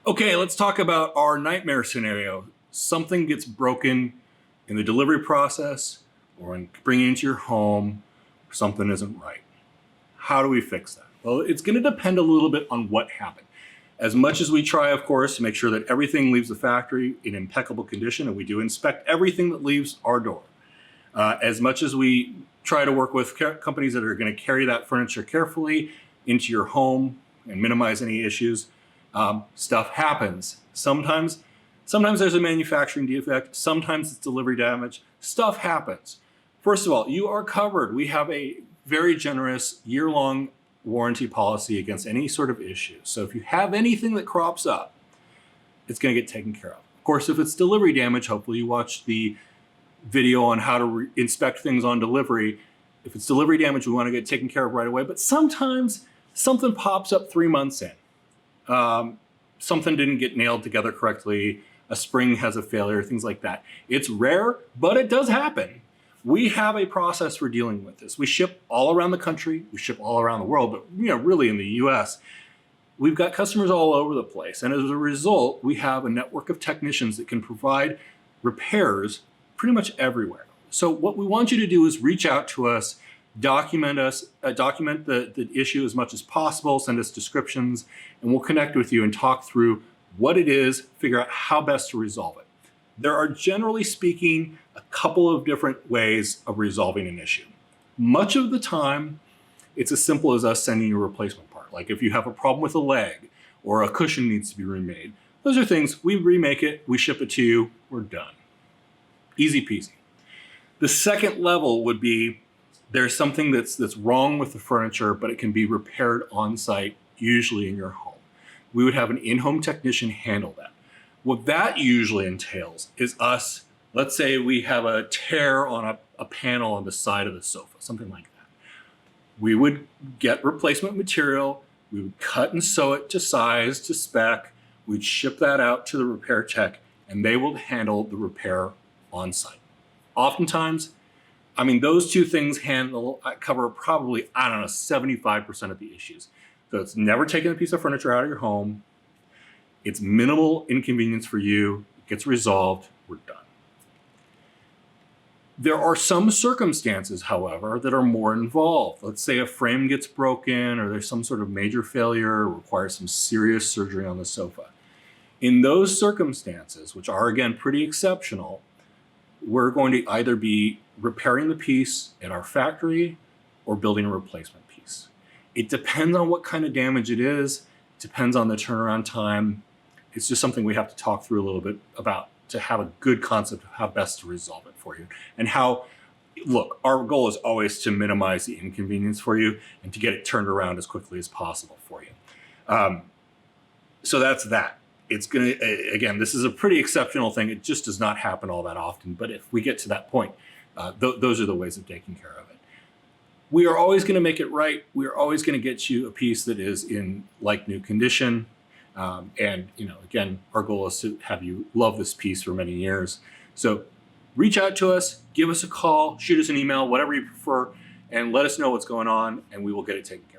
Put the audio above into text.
Okay, let's talk about our nightmare scenario. Something gets broken in the delivery process or in bringing it into your home, or something isn't right. How do we fix that? Well, it's going to depend a little bit on what happened. As much as we try, of course, to make sure that everything leaves the factory in impeccable condition, and we do inspect everything that leaves our door, as much as we try to work with companies that are going to carry that furniture carefully into your home and minimize any issues, stuff happens. Sometimes there's a manufacturing defect. Sometimes it's delivery damage. Stuff happens. First of all, you are covered. We have a very generous year-long warranty policy against any sort of issue. So if you have anything that crops up, it's going to get taken care of. Of course, if it's delivery damage, hopefully you watched the video on how to inspect things on delivery. If it's delivery damage, we want to get taken care of right away. But sometimes something pops up 3 months in. Something didn't get nailed together correctly. A spring has a failure, things like that. It's rare, but it does happen. We have a process for dealing with this. We ship all around the country. We ship all around the world, but really in the US, we've got customers all over the place. And as a result, we have a network of technicians that can provide repairs pretty much everywhere. So what we want you to do is reach out to us, document the issue as much as possible, send us descriptions, and we'll connect with you and talk through what it is, figure out how best to resolve it. There are, generally speaking, a couple of different ways of resolving an issue. Much of the time, it's as simple as us sending you a replacement part. Like if you have a problem with a leg or a cushion needs to be remade, those are things, we remake it, we ship it to you, we're done. Easy peasy. The second level would be there's something that's wrong with the furniture, but it can be repaired on site, usually in your home. We would have an in-home technician handle that. What that usually entails is us, let's say we have a tear on a panel on the side of the sofa, something like that. We would get replacement material, we would cut and sew it to size, to spec, we'd ship that out to the repair tech, and they will handle the repair on site. Oftentimes, those two things cover probably, 75% of the issues. So it's never taking a piece of furniture out of your home. It's minimal inconvenience for you. It gets resolved. We're done. There are some circumstances, however, that are more involved. Let's say a frame gets broken or there's some sort of major failure, requires some serious surgery on the sofa. In those circumstances, which are, again, pretty exceptional, we're going to either be repairing the piece at our factory or building a replacement piece. It depends on what kind of damage it is. It depends on the turnaround time. It's just something we have to talk through a little bit about to have a good concept of how best to resolve it for you. And look, our goal is always to minimize the inconvenience for you and to get it turned around as quickly as possible for you. So that's that. It's going to, again, this is a pretty exceptional thing. It just does not happen all that often. But if we get to that point, those are the ways of taking care of it. We are always going to make it right. We are always going to get you a piece that is in like new condition. Again, our goal is to have you love this piece for many years. So reach out to us, give us a call, shoot us an email, whatever you prefer, and let us know what's going on, and we will get it taken care of.